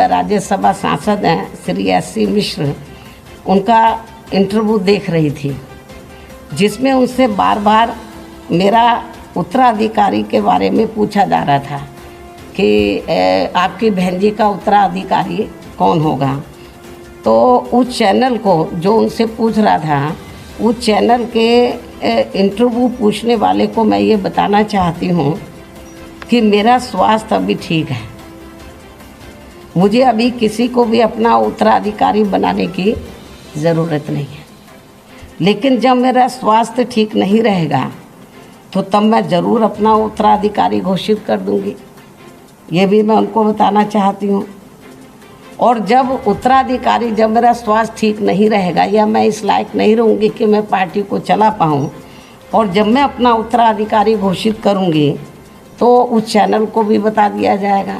राज्यसभा सांसद हैं श्री एस.सी. मिश्र, उनका इंटरव्यू देख रही थी, जिसमें उनसे बार बार मेरा उत्तराधिकारी के बारे में पूछा जा रहा था कि आपकी बहन जी का उत्तराधिकारी कौन होगा। तो उस चैनल को जो उनसे पूछ रहा था, उस चैनल के इंटरव्यू पूछने वाले को मैं ये बताना चाहती हूँ कि मेरा स्वास्थ्य अभी ठीक है, मुझे अभी किसी को भी अपना उत्तराधिकारी बनाने की ज़रूरत नहीं है। लेकिन जब मेरा स्वास्थ्य ठीक नहीं रहेगा तो तब मैं ज़रूर अपना उत्तराधिकारी घोषित कर दूंगी, ये भी मैं उनको बताना चाहती हूँ। और जब उत्तराधिकारी, जब मेरा स्वास्थ्य ठीक नहीं रहेगा या मैं इस लायक नहीं रहूँगी कि मैं पार्टी को चला पाऊँ, और जब मैं अपना उत्तराधिकारी घोषित करूँगी तो उस चैनल को भी बता दिया जाएगा,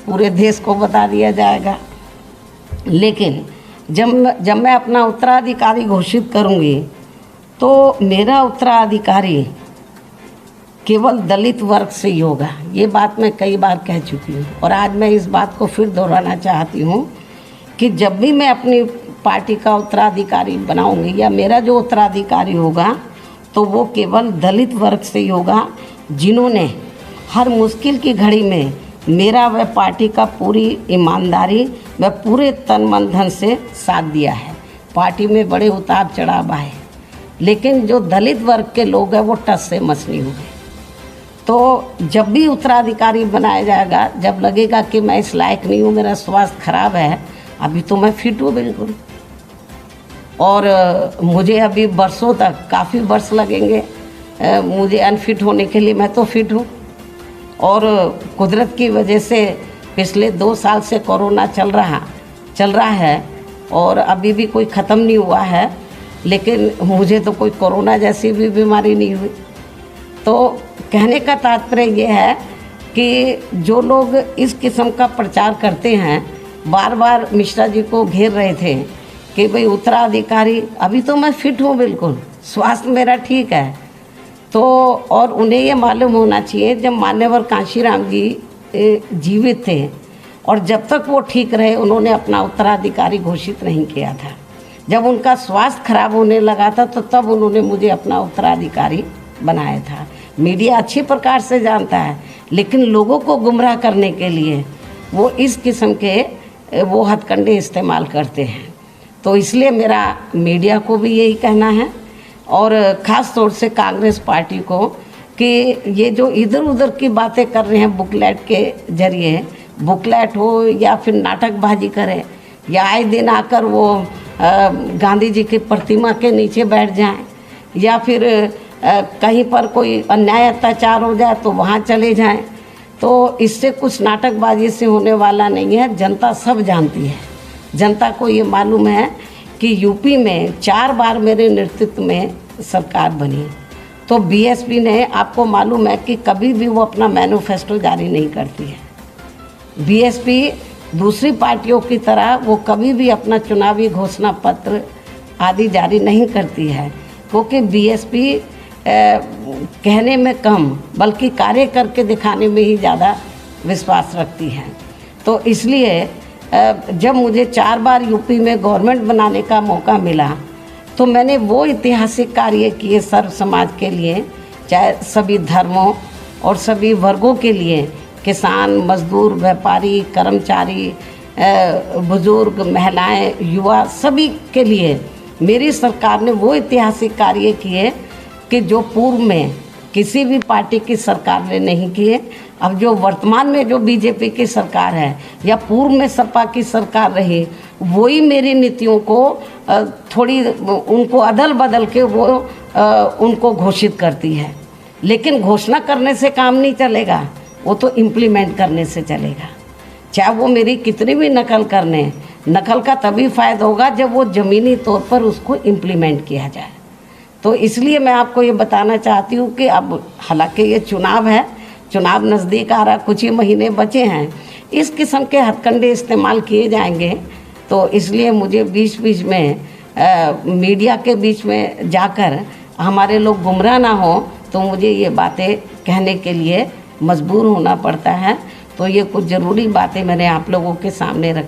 पूरे देश को बता दिया जाएगा। लेकिन जब मैं अपना उत्तराधिकारी घोषित करूँगी तो मेरा उत्तराधिकारी केवल दलित वर्ग से ही होगा। ये बात मैं कई बार कह चुकी हूँ और आज मैं इस बात को फिर दोहराना चाहती हूँ कि जब भी मैं अपनी पार्टी का उत्तराधिकारी बनाऊँगी या मेरा जो उत्तराधिकारी होगा तो वो केवल दलित वर्ग से ही होगा, जिन्होंने हर मुश्किल की घड़ी में मेरा व पार्टी का पूरी ईमानदारी व पूरे तन मन धन से साथ दिया है। पार्टी में बड़े उतार चढ़ाव आए, लेकिन जो दलित वर्ग के लोग हैं वो टस से मस नहीं हुए। तो जब भी उत्तराधिकारी बनाया जाएगा, जब लगेगा कि मैं इस लायक नहीं हूँ, मेरा स्वास्थ्य खराब है, अभी तो मैं फिट हूँ बिल्कुल, और मुझे अभी वर्षों तक, काफ़ी वर्ष लगेंगे मुझे अनफिट होने के लिए, मैं तो फिट हूँ। और कुदरत की वजह से पिछले 2 साल से कोरोना चल रहा है और अभी भी कोई ख़त्म नहीं हुआ है, लेकिन मुझे तो कोई कोरोना जैसी भी बीमारी नहीं हुई। तो कहने का तात्पर्य ये है कि जो लोग इस किस्म का प्रचार करते हैं, बार बार मिश्रा जी को घेर रहे थे कि भाई उत्तराधिकारी, अभी तो मैं फिट हूँ बिल्कुल, स्वास्थ्य मेरा ठीक है। तो और उन्हें ये मालूम होना चाहिए, जब मान्यवर कांशीराम जी जीवित थे और जब तक वो ठीक रहे, उन्होंने अपना उत्तराधिकारी घोषित नहीं किया था। जब उनका स्वास्थ्य खराब होने लगा था तो तब उन्होंने मुझे अपना उत्तराधिकारी बनाया था। मीडिया अच्छी प्रकार से जानता है, लेकिन लोगों को गुमराह करने के लिए वो इस किस्म के वो हथकंडे इस्तेमाल करते हैं। तो इसलिए मेरा मीडिया को भी यही कहना है, और ख़ास तौर से कांग्रेस पार्टी को, कि ये जो इधर उधर की बातें कर रहे हैं बुकलेट के जरिए, बुकलेट हो या फिर नाटकबाजी करें या आए दिन आकर वो गांधी जी की प्रतिमा के नीचे बैठ जाएं, या फिर कहीं पर कोई अन्याय अत्याचार हो जाए तो वहाँ चले जाएं, तो इससे कुछ नाटकबाजी से होने वाला नहीं है। जनता सब जानती है, जनता को ये मालूम है कि यूपी में 4 बार मेरे नेतृत्व में सरकार बनी। तो बीएसपी ने, आपको मालूम है कि कभी भी वो अपना मैनिफेस्टो जारी नहीं करती है। बीएसपी दूसरी पार्टियों की तरह वो कभी भी अपना चुनावी घोषणा पत्र आदि जारी नहीं करती है, क्योंकि बीएसपी कहने में कम बल्कि कार्य करके दिखाने में ही ज़्यादा विश्वास रखती है। तो इसलिए जब मुझे 4 बार यूपी में गवर्नमेंट बनाने का मौका मिला तो मैंने वो ऐतिहासिक कार्य किए सर्व समाज के लिए, चाहे सभी धर्मों और सभी वर्गों के लिए, किसान, मजदूर, व्यापारी, कर्मचारी, बुजुर्ग, महिलाएं, युवा, सभी के लिए मेरी सरकार ने वो ऐतिहासिक कार्य किए कि जो पूर्व में किसी भी पार्टी की सरकार ने नहीं किए। अब जो वर्तमान में जो बीजेपी की सरकार है या पूर्व में सपा की सरकार रही, वही मेरी नीतियों को थोड़ी उनको अदल बदल के वो उनको घोषित करती है। लेकिन घोषणा करने से काम नहीं चलेगा, वो तो इम्प्लीमेंट करने से चलेगा। चाहे वो मेरी कितनी भी नकल करने, नकल का तभी फ़ायदा होगा जब वो ज़मीनी तौर पर उसको इम्प्लीमेंट किया जाए। तो इसलिए मैं आपको ये बताना चाहती हूँ कि अब हालांकि ये चुनाव है, चुनाव नज़दीक आ रहा, कुछ ही महीने बचे हैं, इस किस्म के हथकंडे इस्तेमाल किए जाएंगे। तो इसलिए मुझे बीच बीच में मीडिया के बीच में जाकर हमारे लोग गुमराह ना हो, तो मुझे ये बातें कहने के लिए मजबूर होना पड़ता है। तो ये कुछ ज़रूरी बातें मैंने आप लोगों के सामने रख